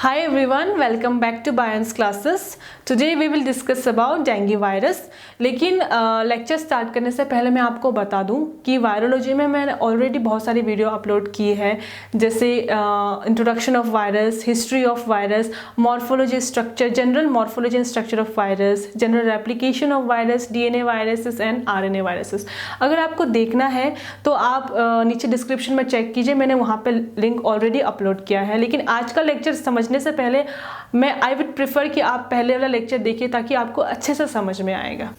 Hi everyone, welcome back to Bion's classes. Today we will discuss about dengue virus. लेकिन lecture start करने से पहले मैं आपको बता दूं कि वायरोलॉजी में मैंने ऑलरेडी बहुत सारी वीडियो अपलोड की है, जैसे introduction of virus, history of virus, morphology structure, general morphology and structure of virus, general replication of virus, DNA viruses and RNA viruses. अगर आपको देखना है तो आप नीचे डिस्क्रिप्शन में चेक कीजिए, मैंने वहाँ पे लिंक ऑलरेडी अपलोड किया है. लेकिन आज का लेक्चर समझने से पहले आई वुड प्रेफर कि आप पहले वाला लेक्चर देखिए ताकि आपको अच्छे से समझ में आएगा.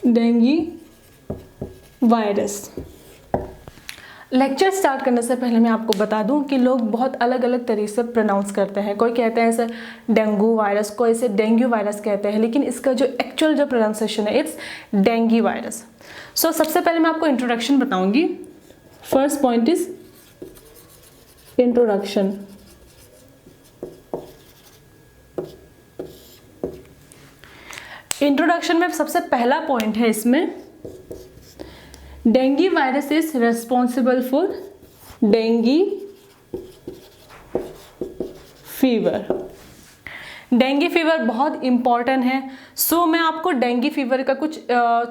Dengue virus. लेक्चर स्टार्ट करने से पहले मैं आपको बता दूं कि लोग बहुत अलग अलग तरीके से प्रोनाउंस करते हैं. कोई कहते हैं इसे डेंगू वायरस, कोई इसे डेंगू वायरस कहते हैं, लेकिन इसका जो एक्चुअल जो प्रोनाउंसिएशन है इट्स डेंगू वायरस. सो सबसे पहले मैं आपको इंट्रोडक्शन बताऊंगी. First point is introduction. Introduction में सबसे पहला पॉइंट है इसमें, dengue virus is responsible for dengue fever. Dengue fever बहुत इंपॉर्टेंट है. सो मैं आपको डेंगू फीवर का कुछ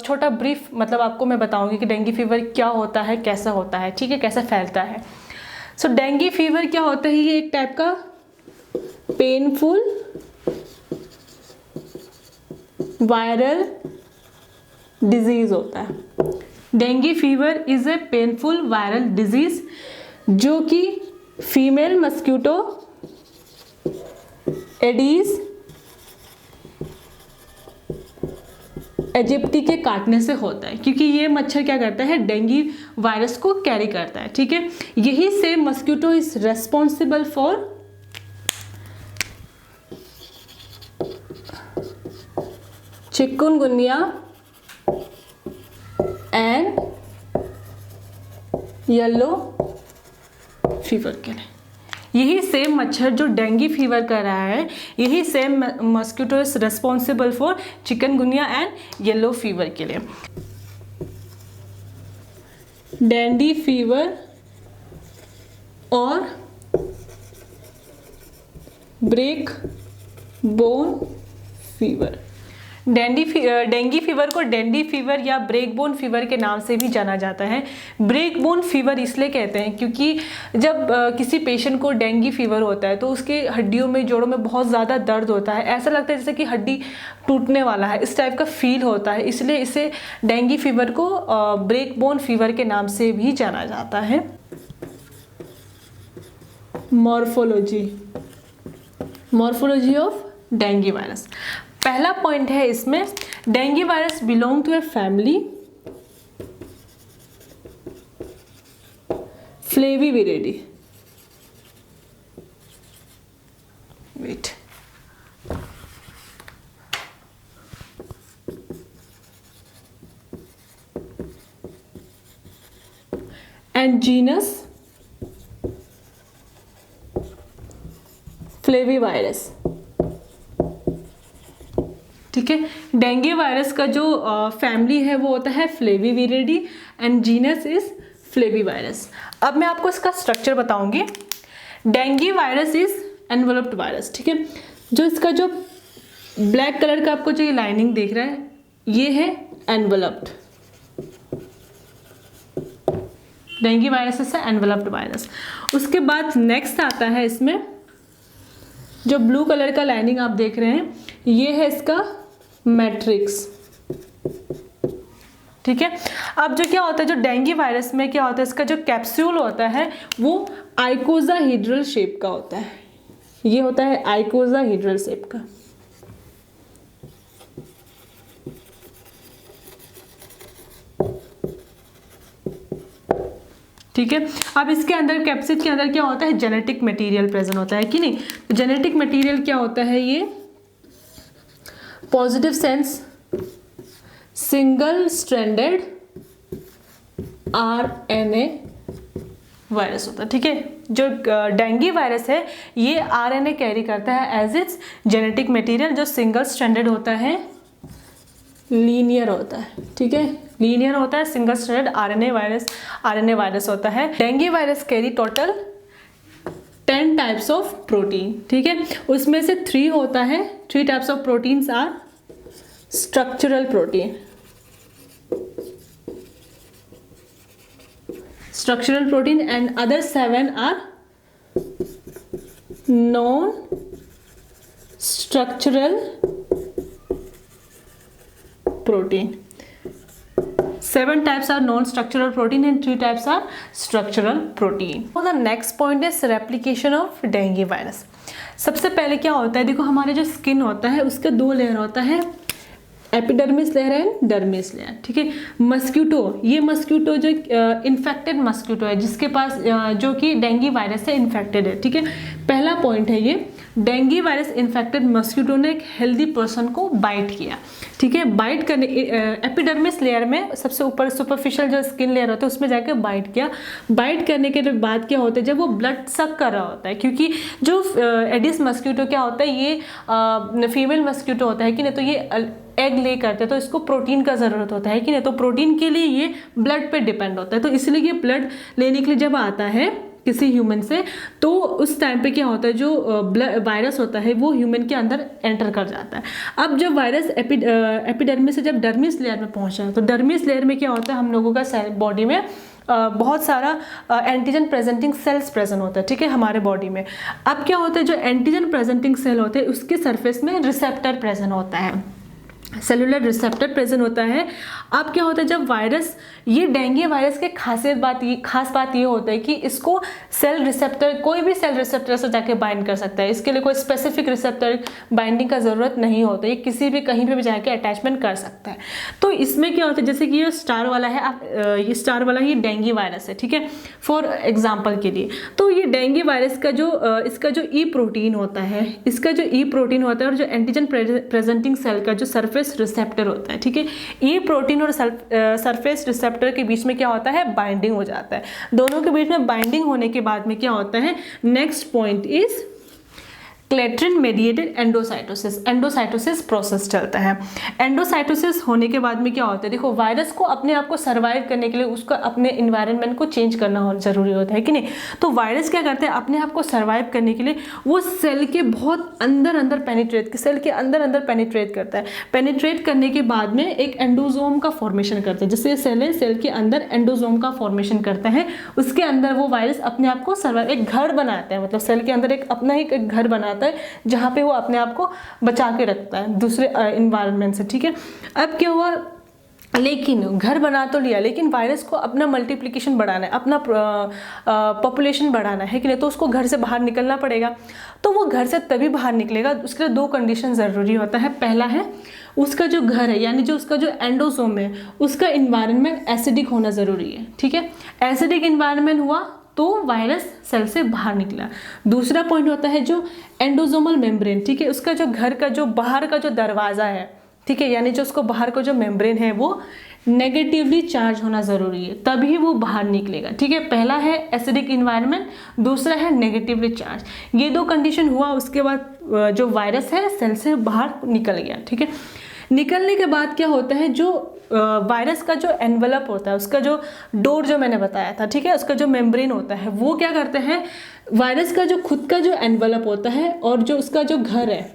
छोटा ब्रीफ मतलब आपको मैं बताऊंगी कि डेंगू फीवर क्या होता है, कैसा होता है, ठीक है, कैसे फैलता है. सो डेंगू फीवर क्या होता है, ये एक टाइप का पेनफुल वायरल डिजीज होता है. Dengue fever is a painful viral disease जो कि फीमेल मस्क्यूटो एडीज इजिप्टी के काटने से होता है, क्योंकि ये मच्छर क्या करता है, डेंगू वायरस को कैरी करता है, ठीक है. यही से mosquito is responsible for chikungunya and yellow fever के लिए. यही सेम मच्छर जो डेंगू फीवर कर रहा है, यही same mosquito is responsible for chikungunya and yellow fever के लिए. डेंगू फीवर और break bone fever. Dengue fever को डेंगू फीवर या ब्रेक बोन फीवर के नाम से भी जाना जाता है. ब्रेक बोन फीवर इसलिए कहते हैं क्योंकि जब किसी पेशेंट को डेंगू फीवर होता है तो उसके हड्डियों में, जोड़ों में बहुत ज़्यादा दर्द होता है. ऐसा लगता है जैसे कि हड्डी टूटने वाला है, इस टाइप का फील होता है. इसलिए इसे डेंगू फीवर को ब्रेक बोन फीवर के नाम से भी जाना जाता है. Morphology of dengue virus. पहला पॉइंट है इसमें, dengue virus belong to a family flaviviridae. Wait, and genus flavivirus, ठीक है. डेंगू वायरस का जो फैमिली है वो होता है फ्लेविविरिडी एंड जीनस इज फ्लेविवायरस. अब मैं आपको इसका स्ट्रक्चर बताऊंगी. Dengue virus is enveloped virus, ठीक है. जो इसका जो ब्लैक कलर का आपको जो ये लाइनिंग देख रहा है, ये है enveloped. Dengue virus is enveloped virus. उसके बाद नेक्स्ट आता है इसमें जो ब्लू कलर का लाइनिंग आप देख रहे हैं, ये है इसका मैट्रिक्स, ठीक है. अब जो क्या होता है, जो डेंगू वायरस में क्या होता है, इसका जो कैप्सूल होता है वो आइकोसाहेड्रल शेप का होता है. ये होता है आइकोसाहेड्रल शेप का. ठीक है. अब इसके अंदर कैप्सिड के अंदर क्या होता है, जेनेटिक मटेरियल प्रेजेंट होता है कि नहीं. जेनेटिक मटेरियल क्या होता है, ये positive sense single stranded RNA virus होता है, ठीक है. जो डेंगू वायरस है ये आरएनए कैरी करता है एज इट्स जेनेटिक मटेरियल. जो सिंगल स्ट्रैंडेड होता है, लीनियर होता है, ठीक है, लीनियर होता है, सिंगल स्ट्रैंडेड आरएनए वायरस होता है. Dengue virus carry total 10 types of protein, ठीक है। उसमें से 3 होता है, 3 types of proteins are structural protein, structural protein, and other 7 are non structural protein. 7 types are non structural protein and 3 types are structural protein. So the next point is replication of dengue virus. सबसे पहले क्या होता है, देखो हमारे जो skin होता है उसका 2 लेयर होता है, epidermis layer and dermis layer, ठीक है। मस्क्यूटो, ये मस्क्यूटो जो इन्फेक्टेड मस्क्यूटो है जिसके पास जो कि डेंगू वायरस से इन्फेक्टेड है, ठीक है। पहला पॉइंट है ये, डेंगू वायरस इन्फेक्टेड मस्क्यूटो ने एक हेल्दी पर्सन को बाइट किया, ठीक है। बाइट करने एपिडर्मिस लेयर में सबसे ऊपर सुपरफिशियल जो स्किन लेयर होता है उसमें जाकर बाइट किया। बाइट करने के बाद क्या होता है, जब वो ब्लड सक कर रहा होता है, क्योंकि जो एडिस मस्क्यूटो क्या होता है, ये फीमेल मस्क्यूटो होता है कि नहीं, तो ये एग ले करते हैं, तो इसको प्रोटीन का ज़रूरत होता है कि नहीं, तो प्रोटीन के लिए ये ब्लड पे डिपेंड होता है। तो इसलिए ये ब्लड लेने के लिए जब आता है किसी ह्यूमन से, तो उस टाइम पे क्या होता है, जो वायरस होता है वो ह्यूमन के अंदर एंटर कर जाता है। अब जब वायरस एपिडर्मिस से जब डर्मिस लेयर में पहुंचा, तो डर्मिस लेयर में क्या होता है, हम लोगों का सेल बॉडी में बहुत सारा एंटीजन प्रेजेंटिंग सेल्स प्रेजेंट होता है, ठीक है, हमारे बॉडी में। अब क्या होता है, जो एंटीजन प्रेजेंटिंग सेल होते हैं उसके सरफेस में रिसेप्टर प्रेजेंट होता है, सेलुलर रिसेप्टर प्रेजेंट होता है। अब क्या होता है, जब वायरस, ये डेंगू वायरस के खास बात ये होता है कि इसको सेल रिसेप्टर, कोई भी सेल रिसेप्टर से जाके बाइंड कर सकता है, इसके लिए कोई स्पेसिफिक रिसेप्टर बाइंडिंग का ज़रूरत नहीं होता, ये किसी भी कहीं पे भी जाके अटैचमेंट कर सकता है। तो इसमें क्या होता है, जैसे कि ये स्टार वाला है, ये स्टार वाला ही डेंगू वायरस है, ठीक है, फॉर एग्जाम्पल के लिए। तो ये डेंगू वायरस का जो इसका जो ई प्रोटीन होता है, इसका जो ई प्रोटीन होता है और जो एंटीजन प्रेजेंटिंग सेल का जो सरफेस रिसेप्टर होता है, ठीक है, ई प्रोटीन और सरफेस रिसेप्टर के बीच में क्या होता है, बाइंडिंग हो जाता है। दोनों के बीच में बाइंडिंग होने के बाद में क्या होता है, next point is clathrin mediated endocytosis, endocytosis process चलता है। एंडोसाइटोसिस होने के बाद में क्या होता है, देखो वायरस को अपने आप को सर्वाइव करने के लिए उसको अपने इन्वायरमेंट को चेंज करना जरूरी होता है कि नहीं। तो वायरस क्या करते हैं, अपने आप को सर्वाइव करने के लिए वो सेल के बहुत अंदर पेनिट्रेट, सेल के अंदर पेनिट्रेट करता है। पेनिट्रेट करने के बाद में एक एंडोजोम का फॉर्मेशन करता है, जिससे सेल है, सेल के अंदर एंडोजोम का फॉर्मेशन करता है। उसके अंदर वो वायरस अपने आप को सर्वाइव, एक घर बनाता है, मतलब सेल के अंदर एक अपना ही एक घर बनाता है जहां पे वो अपने आप को बचा के रखता है दूसरे इन्वायरमेंट से, ठीक है। अब क्या हुआ, लेकिन घर बना तो लिया, लेकिन वायरस को अपना मल्टीप्लिकेशन बढ़ाना है, अपना पॉपुलेशन बढ़ाना है कि नहीं, तो उसको घर से बाहर निकलना पड़ेगा। तो वो घर से तभी बाहर निकलेगा, उसके लिए 2 कंडीशन ज़रूरी होता है। पहला है उसका जो घर है, यानी जो उसका जो एंडोसोम है, उसका इन्वायरमेंट एसिडिक होना ज़रूरी है, ठीक है। एसिडिक इन्वायरमेंट हुआ तो वायरस सेल से बाहर निकला। दूसरा पॉइंट होता है जो एंडोजोमल मेम्ब्रेन, ठीक है, उसका जो घर का जो बाहर का जो दरवाज़ा है, ठीक है, यानी जो उसको बाहर का जो मेम्ब्रेन है वो नेगेटिवली चार्ज होना ज़रूरी है, तभी वो बाहर निकलेगा, ठीक है। पहला है एसिडिक इन्वायरमेंट, दूसरा है नेगेटिवली चार्ज। ये 2 कंडीशन हुआ, उसके बाद जो वायरस है सेल से बाहर निकल गया, ठीक है। निकलने के बाद क्या होता है, जो वायरस का जो एनवेलप होता है, उसका जो डोर जो मैंने बताया था, ठीक है, उसका जो मेम्ब्रेन होता है, वो क्या करते हैं, वायरस का जो खुद का जो एनवेलप होता है और जो उसका जो घर है,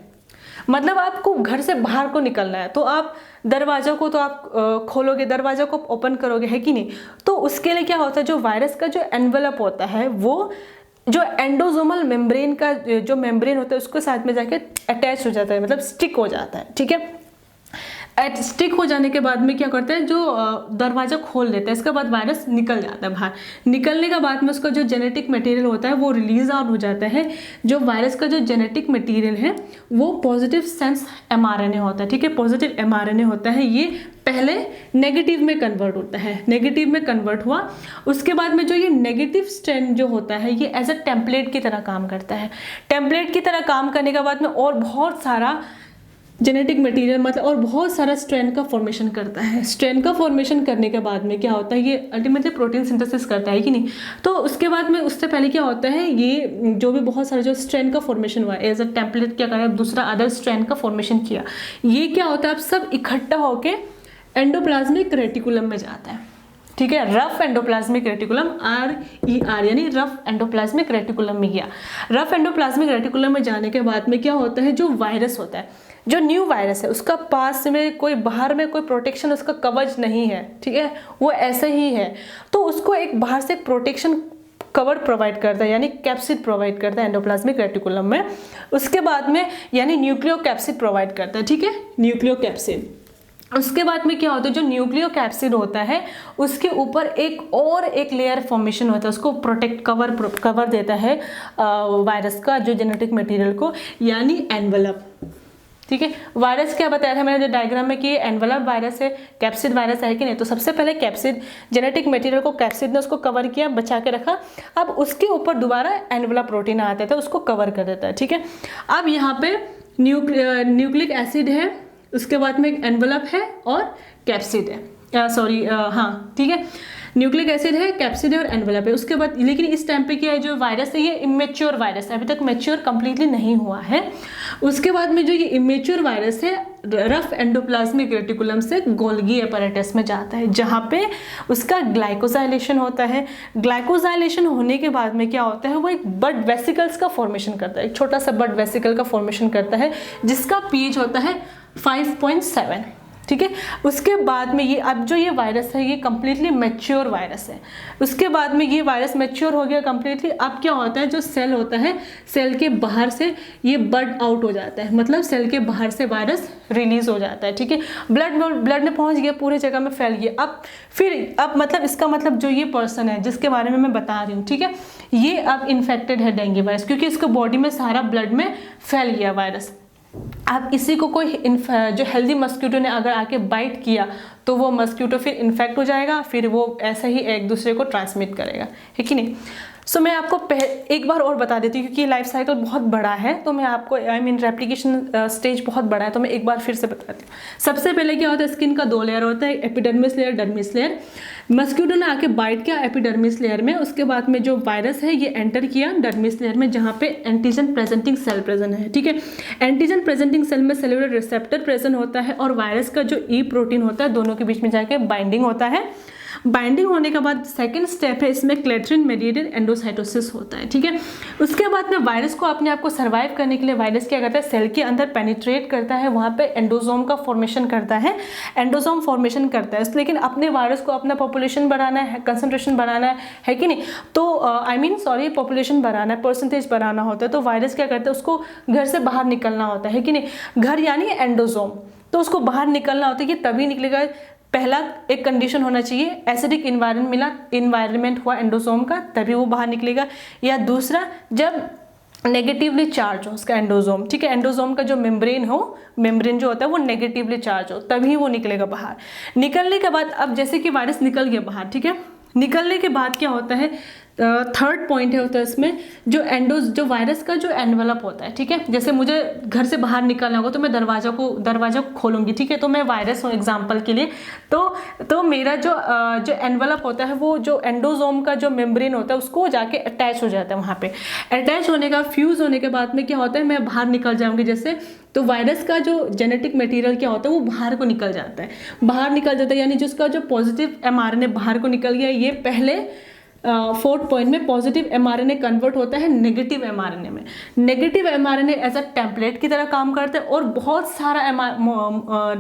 मतलब आपको घर से बाहर को निकलना है, तो आप दरवाजा को तो आप खोलोगे, दरवाजा को ओपन करोगे, है कि नहीं। तो उसके लिए क्या होता है, जो वायरस का जो एनवेलप होता है वो जो एंडोजोमल मेम्ब्रेन का जो मेम्ब्रेन होता है उसके साथ में जाके अटैच हो जाता है, मतलब स्टिक हो जाता है, ठीक है। स्टिक हो जाने के बाद में क्या करते हैं, जो दरवाज़ा खोल देता है, इसके बाद वायरस निकल जाता है बाहर। निकलने के बाद में उसका जो जेनेटिक मटेरियल होता है वो रिलीज आउट हो जाता है। जो वायरस का जो जेनेटिक मटेरियल है वो पॉजिटिव सेंस mRNA होता है, ठीक है, पॉजिटिव mRNA होता है। ये पहले नेगेटिव में कन्वर्ट होता है, नेगेटिव में कन्वर्ट हुआ, उसके बाद में जो ये नेगेटिव स्ट्रैंड जो होता है ये एज अ टेम्पलेट की तरह काम करता है। टेम्पलेट की तरह काम करने के बाद में और बहुत सारा जेनेटिक मटेरियल, मतलब और बहुत सारा स्ट्रैंड का फॉर्मेशन करता है। स्ट्रैंड का फॉर्मेशन करने के बाद में क्या होता है, ये अल्टीमेटली प्रोटीन सिंथेसिस करता है कि नहीं। तो उसके बाद में उससे पहले क्या होता है, ये जो भी बहुत सारा जो स्ट्रैंड का फॉर्मेशन हुआ एज अ टेम्पलेट क्या करें, दूसरा अदर स्ट्रैंड का फॉर्मेशन किया, ये क्या होता है, अब सब इकट्ठा होके एंडोप्लाज्मिक रेटिकुलम में जाता है, ठीक है, रफ एंडोप्लाज्मिक रेटिकुलम, RER यानी रफ एंडोप्लाज्मिक रेटिकुलम में गया। रफ एंडोप्लाज्मिक रेटिकुलम में जाने के बाद में क्या होता है, जो वायरस होता है, जो न्यू वायरस है, उसका पास में कोई बाहर में कोई प्रोटेक्शन, उसका कवच नहीं है, ठीक है, वो ऐसे ही है, तो उसको एक बाहर से प्रोटेक्शन कवर प्रोवाइड करता है, यानी कैप्सिड प्रोवाइड करता है एंडोप्लाज्मिक रेटिकुलम में। उसके बाद में यानी न्यूक्लियो कैप्सिड प्रोवाइड करता है, ठीक है, न्यूक्लियो कैप्सिड। उसके बाद में क्या होता है, जो न्यूक्लियो कैप्सिड होता है उसके ऊपर एक लेयर फॉर्मेशन होता है, उसको प्रोटेक्ट कवर देता है वायरस का जो जेनेटिक मटेरियल को, यानी एनवलप, ठीक है। वायरस क्या बताया था मैंने जो डायग्राम में कि एनवलप वायरस है, कैप्सिड वायरस है कि नहीं, तो सबसे पहले कैप्सिड जेनेटिक मटेरियल को कैप्सिड ने उसको कवर किया, बचा के रखा, अब उसके ऊपर दोबारा एनवलप प्रोटीन आता है, उसको कवर कर देता है, ठीक है। अब यहाँ पे न्यूक्लिक एसिड है, उसके बाद में एक एनवलप है और कैप्सिड है, हाँ ठीक है, न्यूक्लिक एसिड है, कैप्सिड है और एनवलप है। उसके बाद लेकिन इस टाइम पे क्या है, जो वायरस है ये इमेच्योर वायरस है, अभी तक मैच्योर कंप्लीटली नहीं हुआ है। उसके बाद में जो ये इमेच्योर वायरस है रफ एंडोप्लाज्मिक रेटिकुलम से गोल्गी एपैरेटस में जाता है, जहाँ पे उसका ग्लाइकोजाइलेशन होता है। ग्लाइकोजाइलेशन होने के बाद में क्या होता है, वो एक ब्लड वेसिकल्स का फॉर्मेशन करता है, एक छोटा सा ब्लड वेसिकल का फॉर्मेशन करता है, जिसका पीएच होता है 5.7, ठीक है। उसके बाद में ये अब जो ये वायरस है ये कम्प्लीटली मैच्योर वायरस है। उसके बाद में ये वायरस मैच्योर हो गया कम्प्लीटली। अब क्या होता है, जो सेल होता है, सेल के बाहर से ये बर्ड आउट हो जाता है, मतलब सेल के बाहर से वायरस रिलीज हो जाता है, ठीक है। ब्लड में पहुंच गया, पूरे जगह में फैल गया। अब मतलब इसका मतलब जो ये पर्सन है जिसके बारे में मैं बता रही हूँ, ठीक है, ये अब इन्फेक्टेड है डेंगू वायरस, क्योंकि इसको बॉडी में सारा ब्लड में फैल गया वायरस। अब इसी को कोई जो हेल्दी मस्क्यूटो ने अगर आके बाइट किया तो वो मस्क्यूटो फिर इन्फेक्ट हो जाएगा, फिर वो ऐसे ही एक दूसरे को ट्रांसमिट करेगा, है कि नहीं। सो मैं आपको एक बार और बता देती हूँ, क्योंकि लाइफ साइकिल बहुत बड़ा है, तो मैं आपको रेप्लिकेशन स्टेज बहुत बड़ा है, तो मैं एक बार फिर से बताती हूँ। सबसे पहले क्या होता है, स्किन का 2 लेयर होता है, epidermis layer, dermis layer. Mosquito ने आके बाइट किया एपिडर्मिस लेयर में, उसके बाद में जो वायरस है ये एंटर किया डर्मिस लेयर में, जहाँ पे एंटीजन प्रेजेंटिंग सेल प्रेजेंट है, ठीक है। एंटीजन प्रेजेंटिंग सेल में सेलुलर रिसेप्टर प्रेजेंट होता है और वायरस का जो ई प्रोटीन होता है, दोनों के बीच में जाके बाइंडिंग होता है। बाइंडिंग होने के बाद सेकंड स्टेप है, इसमें क्लेट्रिन मेडिएटेड एंडोसाइटोसिस होता है, ठीक है। उसके बाद में वायरस को अपने आप को सर्वाइव करने के लिए वायरस क्या करता है, सेल के अंदर पेनिट्रेट करता है, वहाँ पे एंडोसोम का फॉर्मेशन करता है, एंडोसोम फॉर्मेशन करता है। लेकिन अपने वायरस को अपना पॉपुलेशन बढ़ाना है, कंसंट्रेशन बढ़ाना है कि नहीं, तो पॉपुलेशन बढ़ाना है, परसेंटेज बढ़ाना होता है, तो वायरस क्या करता है, उसको घर से बाहर निकलना होता है कि नहीं। घर यानी एंडोसोम, तो उसको बाहर निकलना होता है, कि तभी निकलेगा। पहला एक कंडीशन होना चाहिए, एसिडिक इन्वायरमेंट हुआ एंडोसोम का, तभी वो बाहर निकलेगा। या दूसरा, जब नेगेटिवली चार्ज हो उसका एंडोसोम, ठीक है, एंडोसोम का जो मेम्ब्रेन जो होता है वो नेगेटिवली चार्ज हो, तभी वो निकलेगा बाहर। निकलने के बाद, अब जैसे कि वायरस निकल गया बाहर, ठीक है, निकलने के बाद क्या होता है, थर्ड पॉइंट होता है इसमें, जो वायरस का जो एनवलप होता है, ठीक है। जैसे मुझे घर से बाहर निकलना होगा तो मैं दरवाजा खोलूंगी, ठीक है, तो मैं वायरस हूँ एग्जांपल के लिए, तो मेरा जो एनवलप होता है, वो जो एंडोसोम का जो मेम्ब्रेन होता है उसको जाके अटैच हो जाता है वहाँ पे। अटैच होने का, फ्यूज होने के बाद में क्या होता है, मैं बाहर निकल जाऊंगी जैसे, तो वायरस का जो जेनेटिक मटेरियल क्या होता है वो बाहर को निकल जाता है, यानी जिसका जो पॉजिटिव mRNA बाहर को निकल गया, ये पहले 4th पॉइंट में पॉजिटिव mRNA कन्वर्ट होता है नेगेटिव mRNA में। Negative mRNA as a template की तरह काम करता है और बहुत सारा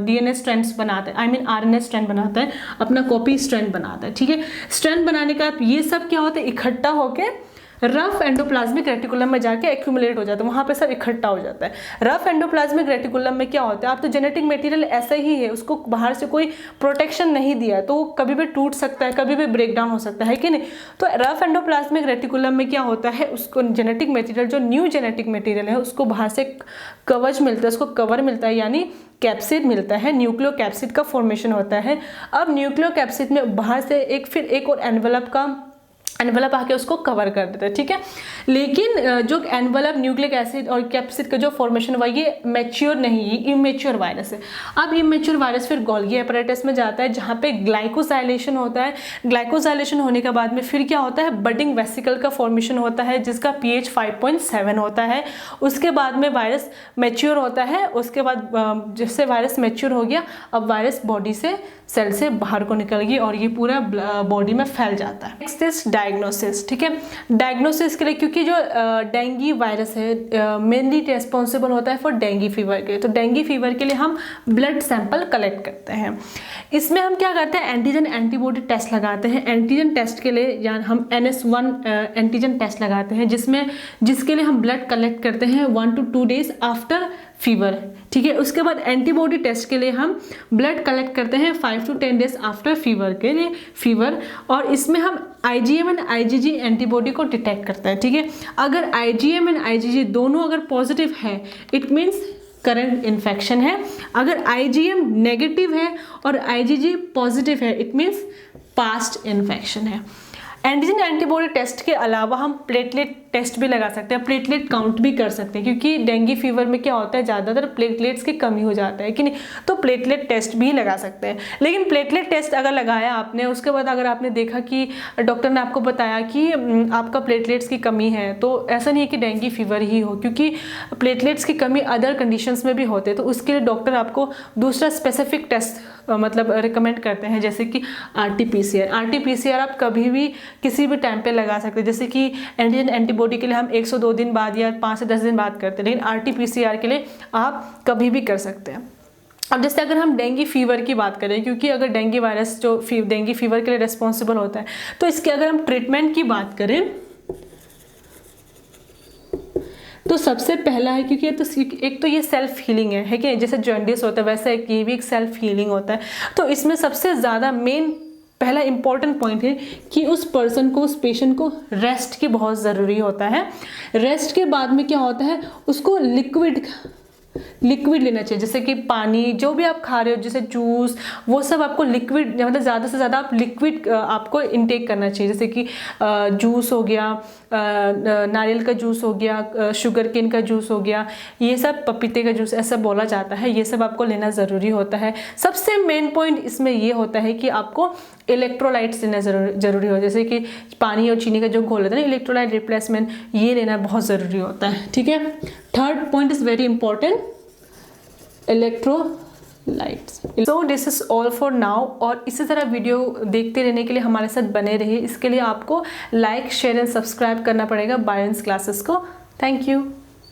DNA स्ट्रैंड्स बनाता है, RNA स्ट्रैंड बनाता है, अपना कॉपी स्ट्रैंड बनाता है, ठीक है। स्ट्रैंड बनाने का ये सब क्या होता है, इकट्ठा होकर रफ एंडोप्लाज्मिक रेटिकुलम में जाके एक्यूमुलेट हो जाता है, वहाँ पे सब इकट्ठा हो जाता है। रफ एंडोप्लाज्मिक रेटिकुलम में क्या होता है, आप तो जेनेटिक मटेरियल ऐसा ही है, उसको बाहर से कोई प्रोटेक्शन नहीं दिया, तो वो कभी भी टूट सकता है, कभी भी ब्रेक डाउन हो सकता है कि नहीं। तो रफ एंडोप्लाज्मिक रेटिकुलम में क्या होता है, उसको जेनेटिक मटेरियल, जो न्यू जेनेटिक मटेरियल है, उसको बाहर से कवच मिलता है, उसको कवर मिलता है, यानी कैप्सिड मिलता है, न्यूक्लियो कैप्सिड का फॉर्मेशन होता है। अब न्यूक्लियो कैप्सिड में बाहर से फिर एक और एनवलप का एनवलप आके उसको कवर कर देता है, ठीक है। लेकिन जो एनवलप न्यूक्लिक एसिड और कैप्सिड का जो फॉर्मेशन हुआ ये मैच्योर नहीं, ये इमेच्योर वायरस है। अब इमेच्योर वायरस फिर गोल्गी एपरेटस में जाता है जहाँ पे ग्लाइकोसाइलेशन होता है। ग्लाइकोसाइलेशन होने के बाद में फिर क्या होता है, बडिंग वेसिकल का फॉर्मेशन होता है जिसका pH 5.7 होता है। उसके बाद में वायरस मैच्योर होता है। उसके बाद जिससे वायरस मैच्योर हो गया, अब वायरस बॉडी से सेल से बाहर को निकल गई और ये पूरा बॉडी में फैल जाता है। नेक्स्ट इज डायग्नोसिस, ठीक है। डायग्नोसिस के लिए, क्योंकि जो डेंगू वायरस है मेनली रिस्पॉन्सिबल होता है फॉर डेंगू फीवर के लिए, तो डेंगू फीवर के लिए हम ब्लड सैंपल कलेक्ट करते हैं। इसमें हम क्या करते हैं, एंटीजन एंटीबॉडी टेस्ट लगाते हैं। एंटीजन टेस्ट के लिए या हम NS1 एंटीजन टेस्ट लगाते हैं जिसके लिए हम ब्लड कलेक्ट करते हैं 1 to 2 days आफ्टर फीवर, ठीक है। उसके बाद एंटीबॉडी टेस्ट के लिए हम ब्लड कलेक्ट करते हैं 5 to 10 days आफ्टर फीवर और इसमें हम IgM एंड IgG एंटीबॉडी को डिटेक्ट करते हैं, ठीक है। अगर IgM एंड IgG दोनों अगर पॉजिटिव है इट मीन्स करंट इन्फेक्शन है। अगर IgM नेगेटिव है और IgG पॉजिटिव है इट मीन्स पास्ट इन्फेक्शन है। एंटीजन एंटीबॉडी टेस्ट के अलावा हम प्लेटलेट टेस्ट भी लगा सकते हैं, प्लेटलेट काउंट भी कर सकते हैं, क्योंकि डेंगू फीवर में क्या होता है ज़्यादातर प्लेटलेट्स की कमी हो जाता है कि नहीं, तो प्लेटलेट टेस्ट भी लगा सकते हैं। लेकिन प्लेटलेट टेस्ट अगर लगाया आपने, उसके बाद अगर आपने देखा कि डॉक्टर ने आपको बताया कि आपका प्लेटलेट्स की कमी है, तो ऐसा नहीं है कि डेंगू फीवर ही हो, क्योंकि प्लेटलेट्स की कमी अदर कंडीशंस में भी होते हैं। तो उसके लिए डॉक्टर आपको दूसरा स्पेसिफिक टेस्ट मतलब रिकमेंड करते हैं, जैसे कि RT-PCR आप कभी भी किसी भी टाइम पे लगा सकते हैं। जैसे कि एंटीजन एंटीबॉडी के लिए हम 102 दिन बाद या 5 से 10 दिन बाद करते हैं, लेकिन RT-PCR के लिए आप कभी भी कर सकते हैं। अब जैसे अगर हम डेंगू फीवर की बात करें, क्योंकि अगर डेंगू वायरस जो डेंगू फीवर के लिए रिस्पॉन्सिबल होता है, तो इसके अगर हम ट्रीटमेंट की बात करें तो सबसे पहला है, क्योंकि एक तो ये सेल्फ हीलिंग है कि जैसे जॉन्डिस होता है वैसे ये भी एक सेल्फ हीलिंग होता है। तो इसमें सबसे ज़्यादा मेन पहला इंपॉर्टेंट पॉइंट है कि उस पर्सन को, उस पेशेंट को रेस्ट की बहुत ज़रूरी होता है। रेस्ट के बाद में क्या होता है, उसको लिक्विड लेना चाहिए, जैसे कि पानी, जो भी आप खा रहे हो जैसे जूस, वो सब आपको लिक्विड, मतलब ज़्यादा से ज़्यादा आप लिक्विड आपको इनटेक करना चाहिए। जैसे कि जूस हो गया, नारियल का जूस हो गया, शुगर केन का जूस हो गया, ये सब, पपीते का जूस ऐसा बोला जाता है, ये सब आपको लेना ज़रूरी होता है। सबसे मेन पॉइंट इसमें ये होता है कि आपको इलेक्ट्रोलाइट्स लेना ज़रूरी हो, जैसे कि पानी और चीनी का जो घोल होता है ना, इलेक्ट्रोलाइट रिप्लेसमेंट, ये लेना बहुत ज़रूरी होता है, ठीक है। Third point is very important, electrolytes. So this is all for now. और इसी तरह वीडियो देखते रहने के लिए हमारे साथ बने रहिए। इसके लिए आपको लाइक, शेयर एंड सब्सक्राइब करना पड़ेगा बायोन्स क्लासेस को। Thank you.